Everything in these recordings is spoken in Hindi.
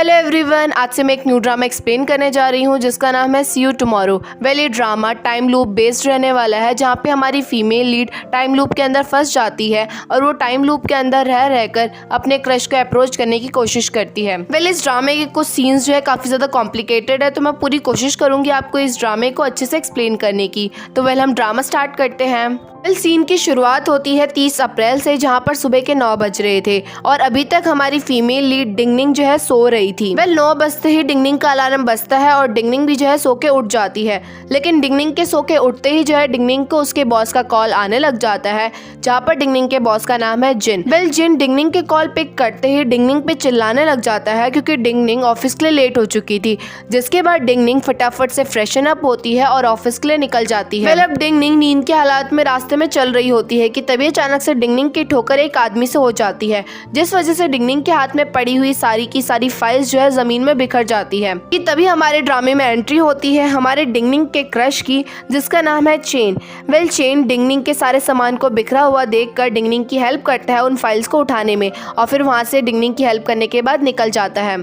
हेलो एवरीवन, आज से मैं एक न्यू ड्रामा एक्सप्लेन करने जा रही हूँ जिसका नाम है सी यू टुमारो। वेल, ये ड्रामा टाइम लूप बेस्ड रहने वाला है जहाँ पे हमारी फीमेल लीड टाइम लूप के अंदर फंस जाती है और वो टाइम लूप के अंदर रह रहकर अपने क्रश को अप्रोच करने की कोशिश करती है। वेल, इस ड्रामे के कुछ सीन्स जो है काफ़ी ज़्यादा कॉम्प्लिकेटेड है, तो मैं पूरी कोशिश करूँगी आपको इस ड्रामे को अच्छे से एक्सप्लेन करने की। तो वेल, हम ड्रामा स्टार्ट करते हैं। सीन की शुरुआत होती है 30 अप्रैल से, जहां पर सुबह के 9 बज रहे थे और अभी तक हमारी फीमेल लीड डिंगनिंग जो है सो रही थी। वेल, 9 बजते ही डिंगनिंग का अलार्म बजता है और डिंगनिंग भी जो है सो के उठ जाती है। लेकिन डिंगनिंग के सो के उठते ही जो है डिंगनिंग को उसके बॉस का कॉल आने लग जाता है, जहां पर डिंगनिंग के बॉस का नाम है जिन। वेल, जिन डिंगनिंग के कॉल पिक करते ही डिंगनिंग पे चिल्लाने लग जाता है क्योंकि डिंगनिंग ऑफिस के लिए लेट हो चुकी थी। जिसके बाद डिंगनिंग फटाफट से फ्रेशन अप होती है और ऑफिस के लिए निकल जाती है। वेल, अब डिंगनिंग नींद के हालात में रास्ते में चल रही होती है कि तभी अचानक से डिंगनिंग की ठोकर एक आदमी से हो जाती है, जिस वजह से डिंगनिंग के हाथ में पड़ी हुई सारी की सारी फाइल्स जो है जमीन में बिखर जाती है। कि तभी हमारे ड्रामे में एंट्री होती है हमारे डिंगनिंग के क्रश की, जिसका नाम है चेन। वेल, चेन डिंगनिंग के सारे सामान को बिखरा हुआ देखकर डिंगनिंग की हेल्प करता है उन फाइल्स को उठाने में और फिर वहां से डिंगनिंग की हेल्प करने के बाद निकल जाता है।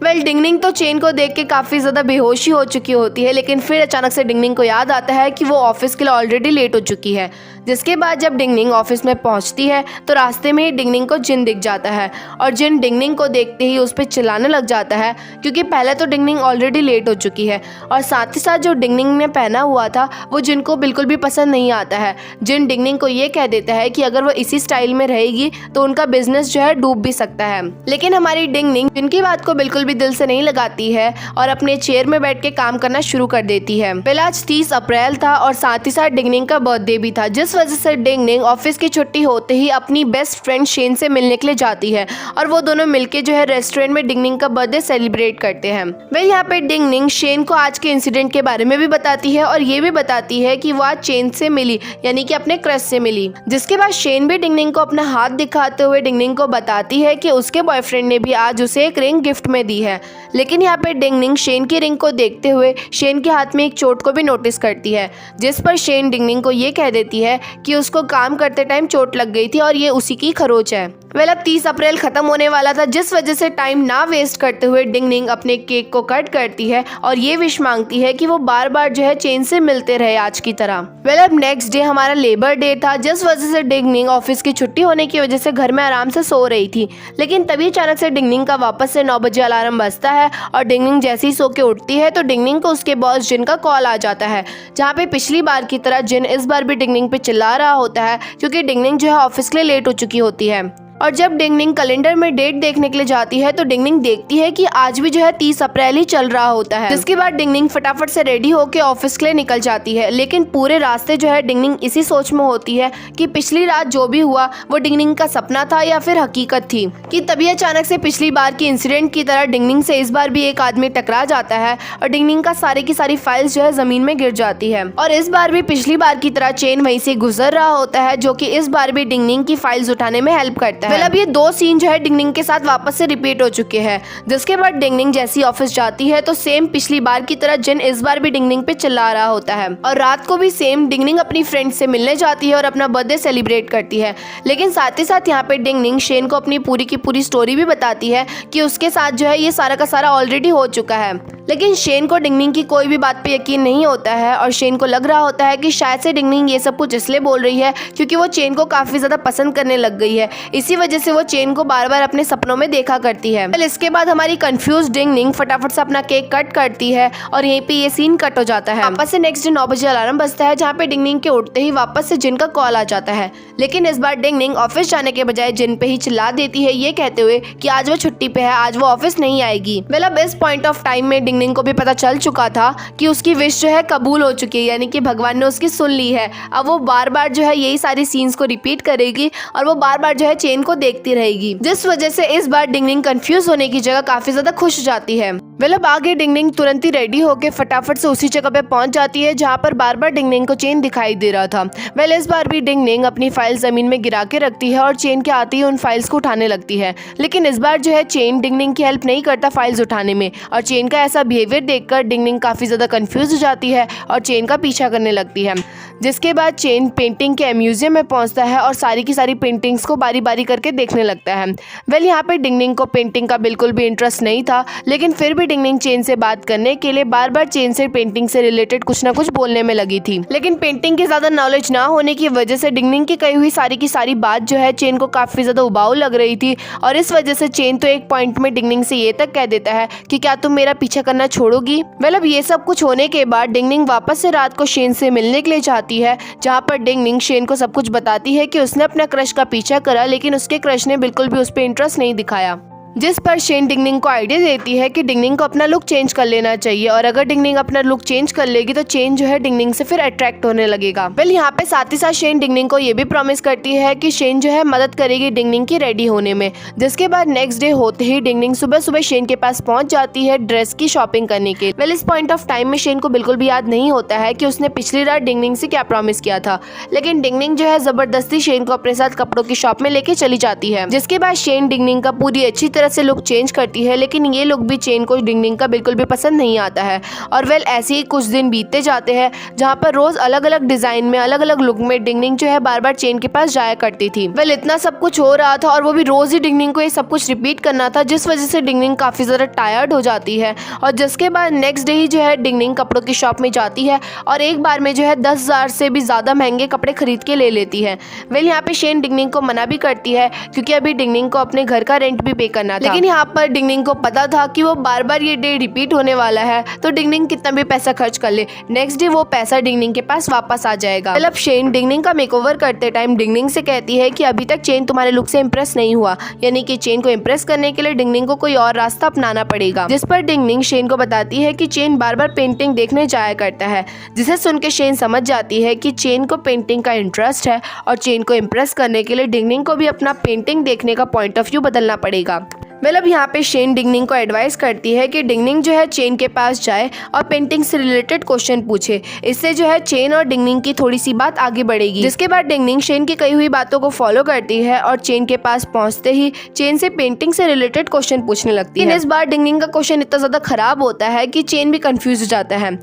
वेल, डिंगनिंग तो चेन को देख के काफ़ी ज़्यादा बेहोशी हो चुकी होती है, लेकिन फिर अचानक से डिंगनिंग को याद आता है कि वो ऑफिस के लिए ऑलरेडी लेट हो चुकी है। जिसके बाद जब डिंगनिंग ऑफिस में पहुंचती है तो रास्ते में ही डिंगनिंग को जिन दिख जाता है और जिन डिंगनिंग को देखते ही उस पर चिल्लाने लग जाता है क्योंकि पहले तो डिंगनिंग ऑलरेडी लेट हो चुकी है और साथ ही साथ जो डिंगनिंग ने पहना हुआ था वो जिन को बिल्कुल भी पसंद नहीं आता है। जिन डिंगनिंग को ये कह देता है कि अगर वो इसी स्टाइल में रहेगी तो उनका बिजनेस जो है डूब भी सकता है। लेकिन हमारी डिंगनिंग जिनकी बात को बिल्कुल भी दिल से नहीं लगाती है और अपने चेयर में बैठ के काम करना शुरू कर देती है। पहले आज 30 अप्रैल था और साथ ही साथ डिंगनिंग का बर्थडे भी था, जिस वजह से डिंगनिंग ऑफिस की छुट्टी होते ही अपनी बेस्ट फ्रेंड शेन से मिलने के लिए जाती है और वो दोनों मिलके जो है रेस्टोरेंट में डिंगनिंग का बर्थडे सेलिब्रेट करते हैं। वेल, यहाँ पे डिंगनिंग शेन को आज के इंसिडेंट के बारे में भी बताती है और ये भी बताती है कि वो आज चेन से मिली, यानी कि अपने क्रश से मिली। जिसके बाद शेन भी डिंगनिंग को अपना हाथ दिखाते हुए डिंगनिंग को बताती है कि उसके बॉयफ्रेंड ने भी आज उसे एक रिंग गिफ्ट में दी है। लेकिन यहाँ पे डिंगनिंग शेन की रिंग को देखते हुए शेन के हाथ में एक चोट को भी नोटिस करती है, जिस पर शेन डिंगनिंग को ये कह देती है कि उसको काम करते टाइम चोट लग गई थी और ये उसी की खरोच है। वेल, अब 30 अप्रैल खत्म होने वाला था, जिस वजह से टाइम ना वेस्ट करते हुए डिंगनिंग अपने केक को कट करती है और ये विश मांगती है कि वो बार बार जो है चेन से मिलते रहे आज की तरह। वेल, अब नेक्स्ट डे हमारा लेबर डे था, जिस वजह से डिंगनिंग ऑफिस की छुट्टी होने की वजह से घर में आराम से सो रही थी। लेकिन तभी अचानक से डिंगनिंग का वापस से 9 बजे अलार्म बजता है और डिंगनिंग जैसे ही सो के उठती है तो डिंगनिंग को उसके बॉस जिन का कॉल आ जाता है, जहाँ पे पिछली बार की तरह जिन इस बार भी डिंगनिंग पे चिल्ला रहा होता है क्योंकि डिंगनिंग जो है ऑफिस के लिए लेट हो चुकी होती है। और जब डिंगनिंग कैलेंडर में डेट देखने के लिए जाती है तो डिंगनिंग देखती है कि आज भी जो है 30 अप्रैल ही चल रहा होता है। जिसके बाद डिंगनिंग फटाफट से रेडी होकर ऑफिस के लिए निकल जाती है। लेकिन पूरे रास्ते जो है डिंगनिंग इसी सोच में होती है कि पिछली रात जो भी हुआ वो डिंगनिंग का सपना था या फिर हकीकत थी। कि तभी अचानक से पिछली बार की इंसिडेंट की तरह डिंगनिंग से इस बार भी एक आदमी टकरा जाता है और डिंगनिंग का सारी की सारी फाइल्स जो है जमीन में गिर जाती है। और इस बार भी पिछली बार की तरह चेन वहीं से गुजर रहा होता है, जो कि इस बार भी डिंगनिंग की फाइल्स उठाने में हेल्प करता है। अब ये दो सीन जो है डिंगनिंग के साथ वापस से रिपीट हो चुके हैं। जिसके बाद डिंगनिंग जैसी ऑफिस जाती है तो सेम पिछली बार की तरह जिन इस बार भी डिंगनिंग पे चिल्ला रहा होता है और रात को भी सेम डिंगनिंग अपनी फ्रेंड से मिलने जाती है और अपना बर्थडे सेलिब्रेट करती है। लेकिन साथ ही साथ यहाँ पे डिंगनिंग शेन को अपनी पूरी की पूरी स्टोरी भी बताती है कि उसके साथ जो है ये सारा का सारा ऑलरेडी हो चुका है। लेकिन शेन को डिंगनिंग की कोई भी बात पे यकीन नहीं होता है और शेन को लग रहा होता है कि शायद से डिंगनिंग ये सब कुछ इसलिए बोल रही है क्योंकि वो चेन को काफी ज्यादा पसंद करने लग गई है। इसी वजह से वो चेन को बार बार अपने सपनों में देखा करती है। इसके बाद हमारी कंफ्यूज डिंगनिंग फटाफट से अपना केक कट करती है और यहीं पे ये सीन कट हो जाता है। वापस से नेक्स्ट डे 9 बजे अलार्म बजता है, जहाँ पे डिंगनिंग के उठते ही वापस से जिन का कॉल आ जाता है। लेकिन इस बार डिंगनिंग ऑफिस जाने के बजाय जिन पे ही चिल्ला देती है, ये कहते हुए कि आज वो छुट्टी पे है, आज वो ऑफिस नहीं आएगी। वेल, अब इस पॉइंट ऑफ टाइम में डिंगनिंग को भी पता चल चुका था कि उसकी विश जो है कबूल हो चुकी है, यानी कि भगवान ने उसकी सुन ली है। अब वो बार बार जो है यही सारी सीन्स को रिपीट करेगी और वो बार बार जो है चेन को देखती रहेगी, जिस वजह से इस बार डिंगनिंग कंफ्यूज होने की जगह काफी ज्यादा खुश हो जाती है। अब आगे डिंगडिंग तुरंत ही रेडी होकर फटाफट से उसी जगह पे पहुंच जाती है जहां पर बार बार डिंगडिंग को चेन दिखाई दे रहा था। इस बार भी डिंगडिंग अपनी फाइल जमीन में गिरा के रखती है और चेन के आते ही उन फाइल्स को उठाने लगती है। लेकिन इस बार जो है चेन डिंगडिंग की हेल्प नहीं करता फाइल्स उठाने में, और चेन का ऐसा बिहेवियर देखकर डिंगडिंग काफ़ी ज़्यादा कंफ्यूज हो जाती है और चेन का पीछा करने लगती है। जिसके बाद चेन पेंटिंग के म्यूजियम में पहुंचता है और सारी की सारी पेंटिंग्स को बारी बारी करके देखने लगता है। यहाँ पे डिंगडिंग को पेंटिंग का बिल्कुल भी इंटरेस्ट नहीं था, लेकिन फिर भी डिंगडिंग चेन से बात करने के लिए बार बार चेन से पेंटिंग से रिलेटेड कुछ ना कुछ बोलने में लगी थी। लेकिन पेंटिंग की ज्यादा नॉलेज ना होने की वजह से डिंगडिंग की कही हुई सारी की सारी बात जो है चेन को काफी ज्यादा उबाऊ लग रही थी, और इस वजह से चेन तो एक पॉइंट में डिंगडिंग से ये तक कह देता है कि क्या तुम मेरा पीछा करना छोड़ोगी। ये सब कुछ होने के बाद डिंगडिंग वापस से रात को शेन से मिलने के लिए जाती है, जहाँ पर डिंगडिंग शेन को सब कुछ बताती है कि उसने अपना क्रश का पीछा करा, लेकिन उसके क्रश ने बिल्कुल भी उस पर इंटरेस्ट नहीं दिखाया। जिस पर शेन डिंगडिंग को आइडिया देती है कि डिंगडिंग को अपना लुक चेंज कर लेना चाहिए, और अगर डिंगडिंग अपना लुक चेंज कर लेगी तो चेन जो है डिंगडिंग से फिर अट्रैक्ट होने लगेगा। यहाँ पे साथ ही साथ शेन डिंगडिंग को ये भी प्रॉमिस करती है कि शेन जो है मदद करेगी डिंगडिंग की रेडी होने में। जिसके बाद नेक्स्ट डे होते ही डिंगडिंग सुबह सुबह शेन के पास पहुंच जाती है ड्रेस की शॉपिंग करने के। इस पॉइंट ऑफ टाइम में शेन को बिल्कुल भी याद नहीं होता है कि उसने पिछली रात डिंगडिंग से क्या प्रॉमिस किया था, लेकिन डिंगडिंग जो है जबरदस्ती शेन को अपने साथ कपड़ों की शॉप में लेके चली जाती है। जिसके बाद शेन डिंगडिंग का पूरी अच्छी तरह से लुक चेंज करती है, लेकिन ये लुक भी चेन को डिंगडिंग का बिल्कुल भी पसंद नहीं आता है। और ऐसे ही कुछ दिन बीतते जाते हैं, जहाँ पर रोज अलग अलग डिजाइन में अलग अलग लुक में डिंगडिंग जो है बार बार चेन के पास जाया करती थी। इतना सब कुछ हो रहा था और वो भी रोज ही डिंगडिंग को ये सब कुछ रिपीट करना था, जिस वजह से डिंगडिंग काफी ज्यादा टायर्ड हो जाती है। और जिसके बाद नेक्स्ट डे ही जो है डिंगडिंग कपड़ों की शॉप में जाती है और एक बार में जो है 10,000 से भी ज्यादा महंगे कपड़े खरीद के ले लेती है। यहाँ पे शेन डिंगडिंग को मना भी करती है, क्योंकि अभी डिंगडिंग को अपने घर का रेंट भी पे करना था। लेकिन यहाँ पर डिंगडिंग को पता था कि वो बार बार ये डे रिपीट होने वाला है, तो डिंगडिंग कितना भी पैसा खर्च कर ले, नेक्स्ट डे वो पैसा डिंगडिंग के पास वापस आ जाएगा। शेन डिंगडिंग का मेकओवर करते टाइम डिंगडिंग से कहती है कि अभी तक चेन तुम्हारे लुक से इंप्रेस नहीं हुआ, यानी कि चेन को इंप्रेस करने के लिए डिंगडिंग को कोई और रास्ता अपनाना पड़ेगा। जिस पर डिंगडिंग शेन को बताती है कि चेन बार बार पेंटिंग देखने जाया करता है, जिसे सुन के शेन समझ जाती है कि चेन को पेंटिंग का इंटरेस्ट है, और चेन को इंप्रेस करने के लिए डिंगडिंग को भी अपना पेंटिंग देखने का पॉइंट ऑफ व्यू बदलना पड़ेगा। यहाँ पे शेन डिंगडिंग को एडवाइस करती है कि डिंगडिंग जो है चेन के पास जाए और पेंटिंग से रिलेटेड क्वेश्चन पूछे। इससे जो है चेन और डिंगडिंग की थोड़ी सी बात आगे बढ़ेगी। जिसके बाद डिंगडिंग शेन की कही हुई बातों को फॉलो करती है और चेन के पास पहुंचते ही चेन से पेंटिंग से रिलेटेड क्वेश्चन पूछने लगती है। इस बार डिंगडिंग का क्वेश्चन इतना ज्यादा खराब होता है कि चेन भी कंफ्यूज हो जाता है।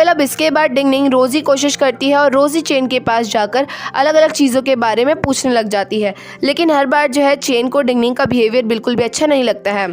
अब इसके बाद डिंगडिंग रोज ही कोशिश करती है और रोज ही चेन के पास जाकर अलग अलग चीजों के बारे में पूछने लग जाती है, लेकिन हर बार जो है चेन को डिंगडिंग का बिहेवियर बिल्कुल भी अच्छा नहीं लगता है।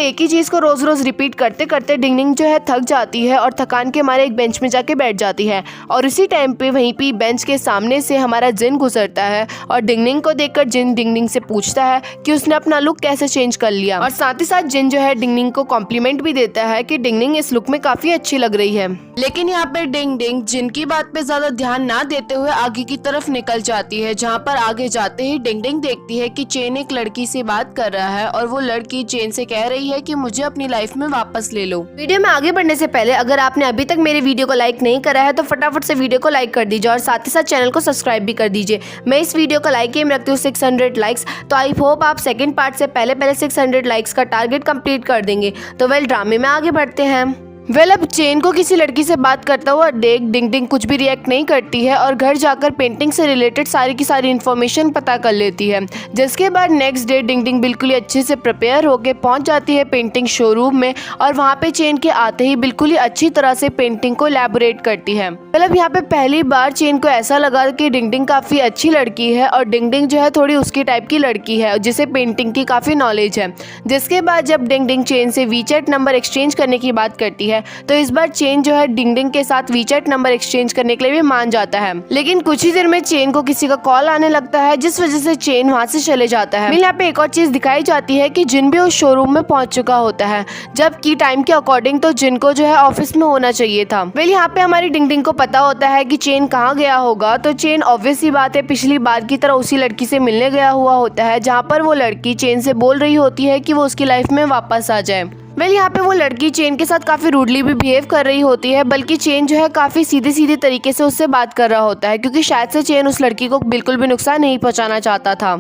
एक ही चीज को रोज रोज रिपीट करते करते डिंगडिंग जो है थक जाती है और थकान के मारे एक बेंच में जाके बैठ जाती है। और इसी टाइम पे वहीं पे बेंच के सामने से हमारा जिन गुजरता है, और डिंगडिंग को देखकर जिन डिंगडिंग से पूछता है कि उसने अपना लुक कैसे चेंज कर लिया। और साथ ही साथ जिन जो है डिंगडिंग को कॉम्प्लीमेंट भी देता है कि डिंगडिंग इस लुक में काफी अच्छी लग रही है। लेकिन यहाँ पे डिंगडिंग जिन की बात पे ज्यादा ध्यान ना देते हुए आगे की तरफ निकल जाती है, जहाँ पर आगे जाते ही डिंगडिंग देखती है कि चेन एक लड़की से बात कर रहा है, और वो लड़की चेन से कह रही है कि मुझे अपनी लाइफ में वापस ले लो। वीडियो में आगे बढ़ने से पहले अगर आपने अभी तक मेरे वीडियो को लाइक नहीं करा है तो फटाफट से वीडियो को लाइक कर दीजिए, और साथ ही साथ चैनल को सब्सक्राइब भी कर दीजिए। मैं इस वीडियो का लाइक एम रखती हूँ 600 लाइक्स, तो आई होप आप सेकंड पार्ट से पहले 600 लाइक्स का टारगेट कंप्लीट कर देंगे। तो ड्रामे में आगे बढ़ते हैं। अब चेन को किसी लड़की से बात करता हुआ देख डिंगडिंग कुछ भी रिएक्ट नहीं करती है और घर जाकर पेंटिंग से रिलेटेड सारी की सारी इन्फॉर्मेशन पता कर लेती है। जिसके बाद नेक्स्ट डे डिंगडिंग बिल्कुल ही अच्छे से प्रिपेयर होकर पहुंच जाती है पेंटिंग शोरूम में, और वहां पे चेन के आते ही बिल्कुल ही अच्छी तरह से पेंटिंग को एलैबोरेट करती है। यहाँ पे पहली बार चेन को ऐसा लगा कि डिंगडिंग काफी अच्छी लड़की है, और डिंगडिंग जो है थोड़ी उसकी टाइप की लड़की है जिसे पेंटिंग की काफी नॉलेज है। जिसके बाद जब डिंगडिंग चेन से वीचैट नंबर एक्सचेंज करने की बात करती है, तो इस बार चेन जो है डिंगडिंग के साथ वीचैट नंबर एक्सचेंज करने के लिए भी मान जाता है। लेकिन कुछ ही देर में चेन को किसी का कॉल आने लगता है, जिस वजह से चेन वहां से चले जाता है। यहाँ पे एक और चीज दिखाई जाती है कि जिन भी उस शोरूम में पहुंच चुका होता है, जबकि टाइम के अकॉर्डिंग तो जिन को जो है ऑफिस में होना चाहिए था। यहाँ पे हमारी डिंगडिंग को पता होता है कि चेन कहाँ गया होगा, तो चेन ऑब्वियस ही बात है पिछली बार की तरह उसी लड़की से मिलने गया हुआ होता है, जहाँ पर वो लड़की चेन से बोल रही होती है कि वो उसकी लाइफ में वापस आ जाए। यहाँ पे वो लड़की चेन के साथ काफी रूडली भी बिहेव कर रही होती है, बल्कि चेन जो है काफी सीधे सीधे तरीके से उससे बात कर रहा होता है, क्योंकि शायद से चेन उस लड़की को बिल्कुल भी नुकसान नहीं पहुंचाना चाहता था।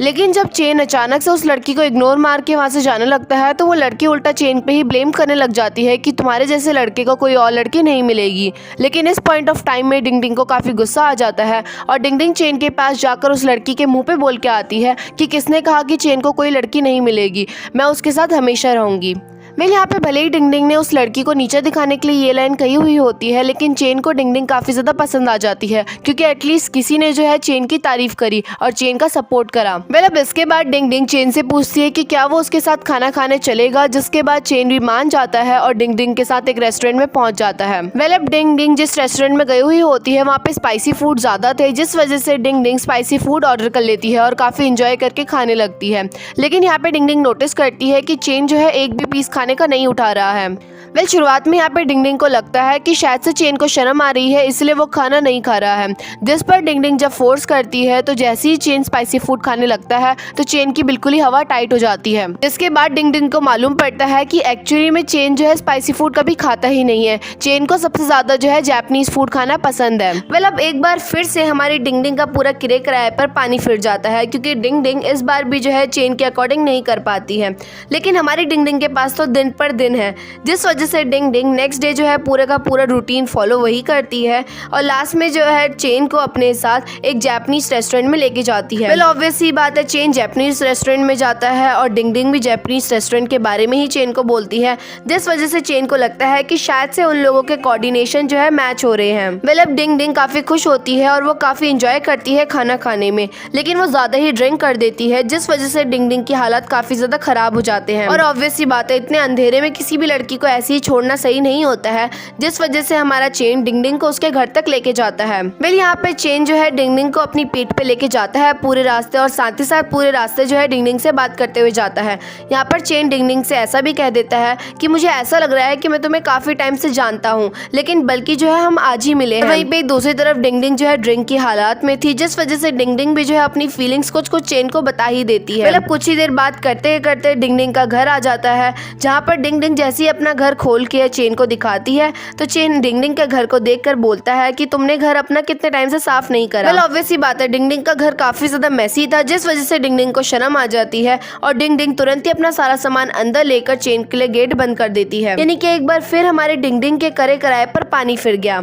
लेकिन जब चेन अचानक से उस लड़की को इग्नोर मार के वहाँ से जाने लगता है तो वो लड़की उल्टा चेन पे ही ब्लेम करने लग जाती है कि तुम्हारे जैसे लड़के को कोई और लड़की नहीं मिलेगी। लेकिन इस पॉइंट ऑफ टाइम में डिंग डिंग को काफ़ी गुस्सा आ जाता है और डिंग डिंग चेन के पास जाकर उस लड़की के मुंह पे बोल के आती है कि किसने कहा कि चेन को कोई लड़की नहीं मिलेगी, मैं उसके साथ हमेशा रहूँगी। यहाँ पे भले ही डिंग डिंग ने उस लड़की को नीचे दिखाने के लिए ये लाइन कही हुई होती है, लेकिन चेन को डिंग डिंग काफ़ी ज़्यादा पसंद आ जाती है क्योंकि एटलीस्ट किसी ने जो है चेन की तारीफ करी और चेन का सपोर्ट करा। अब इसके बाद डिंग डिंग चेन से पूछती है कि क्या वो उसके साथ खाना खाने चलेगा, जिसके बाद चेन भी मान जाता है और डिंग डिंग के साथ एक रेस्टोरेंट में पहुंच जाता है। अब डिंग डिंग जिस रेस्टोरेंट में गई हुई होती है वहाँ पे स्पाइसी फूड ज़्यादा थे, जिस वजह से डिंग डिंग स्पाइसी फूड ऑर्डर कर लेती है और काफ़ी इंजॉय करके खाने लगती है। लेकिन यहाँ पे डिंग डिंग नोटिस करती है कि चेन जो है एक भी पीस खाने का नहीं उठा रहा है। शुरुआत में यहाँ पे डिंग डिंग को लगता है कि शायद से चेन को शर्म आ रही है इसलिए वो खाना नहीं खा रहा है, जिस पर डिंग डिंग जब फोर्स करती है तो जैसे ही चेन स्पाइसी फूड खाने लगता है तो चेन की बिल्कुल ही हवा टाइट हो जाती है। जिसके बाद डिंग डिंग को मालूम पड़ता है कि एक्चुअली में चेन जो है स्पाइसी फूड कभी खाता ही नहीं है, चेन को सबसे ज्यादा जो है जापानीज फूड खाना पसंद है। अब एक बार फिर से हमारी डिंग डिंग का पूरा किरे किराए पर पानी फिर जाता है क्योंकि डिंग डिंग इस बार भी जो है चेन के अकॉर्डिंग नहीं कर पाती है। लेकिन हमारी डिंग डिंग के पास तो दिन पर दिन है, जिस वजह से डिंग डिंग नेक्स्ट डे जो है पूरे का पूरा रूटीन फॉलो वही करती है और लास्ट में जो है चेन को अपने साथ एक जापानीज रेस्टोरेंट में लेके जाती है। ऑब्वियस ही बात है, चेन जापानीज रेस्टोरेंट में जाता है और डिंग डिंग भी जापानीज रेस्टोरेंट के बारे में ही चेन को बोलती है, जिस वजह से चेन को लगता है कि शायद से उन लोगों के कोऑर्डिनेशन जो है मैच हो रहे हैं। अब डिंग डिंग काफी खुश होती है और वो काफी इंजॉय करती है खाना खाने में, लेकिन वो ज्यादा ही ड्रिंक कर देती है, जिस वजह से डिंग डिंग की हालत काफी ज्यादा खराब हो जाते हैं। और ऑब्वियस ही बात है, इतने अंधेरे में किसी भी लड़की को ऐसे ही छोड़ना सही नहीं होता है, जिस वजह से हमारा चेन डिंग डिंग को उसके घर तक लेके जाता है। यहाँ पे चेन जो है डिंग डिंग को अपनी पीठ पे लेके जाता है पूरे रास्ते और साथ ही साथ पूरे रास्ते जो है डिंग डिंग से बात करते हुए जाता है। यहाँ पर चेन डिंग डिंग से ऐसा भी कह देता है कि मुझे ऐसा लग रहा है कि मैं तुम्हें काफी टाइम से जानता हूँ, लेकिन बल्कि जो है हम आज ही मिले हैं। वहीं पे दूसरी तरफ डिंग डिंग जो है ड्रिंक की हालात में थी, जिस वजह से डिंग डिंग भी जो है अपनी फीलिंग्स कुछ चेन को बता ही देती है। कुछ ही देर बात करते करते डिंग डिंग का घर आ जाता है, जहाँ पर डिंग डिंग जैसे ही अपना घर खोल के चेन को दिखाती है तो चेन डिंग डिंग के घर को देखकर बोलता है कि तुमने घर अपना कितने टाइम से साफ नहीं करा। ऑब्वियस ही बात है, डिंग डिंग का घर काफी ज्यादा मैसी था, जिस वजह से डिंग डिंग को शर्म आ जाती है और डिंग डिंग तुरंत ही अपना सारा सामान अंदर लेकर चेन के लिए गेट बंद कर देती है। यानी कि एक बार फिर हमारे डिंग डिंग के करे कराए पर पानी फिर गया।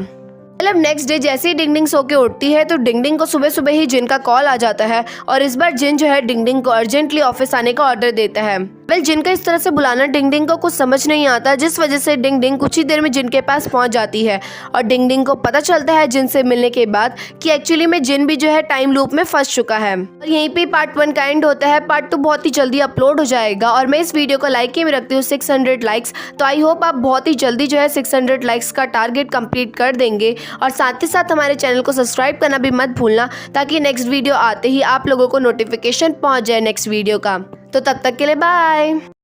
नेक्स्ट डे जैसे ही डिंग डिंग सो के उठती है तो डिंग डिंग को सुबह सुबह ही जिन का कॉल आ जाता है और इस बार जिन जो है डिंग डिंग को अर्जेंटली ऑफिस आने का ऑर्डर देता है। जिन का इस तरह से बुलाना डिंग डिंग को कुछ समझ नहीं आता, जिस वजह से डिंग डिंग कुछ ही देर में जिन के पास पहुंच जाती है और डिंग डिंग को पता चलता है जिन से मिलने के बाद कि एक्चुअली में जिन भी जो है टाइम लूप में फंस चुका है। और यहीं पे पार्ट 1 का एंड होता है। पार्ट 2 बहुत ही जल्दी अपलोड हो जाएगा और मैं इस वीडियो को लाइक में रखती हूँ 600 लाइक्स, तो आई होप आप बहुत ही जल्दी जो है 600 लाइक्स का टारगेट कंप्लीट कर देंगे और साथ ही साथ हमारे चैनल को सब्सक्राइब करना भी मत भूलना, ताकि नेक्स्ट वीडियो आते ही आप लोगों को नोटिफिकेशन पहुंच जाए नेक्स्ट वीडियो का। तो तब तक के लिए बाय।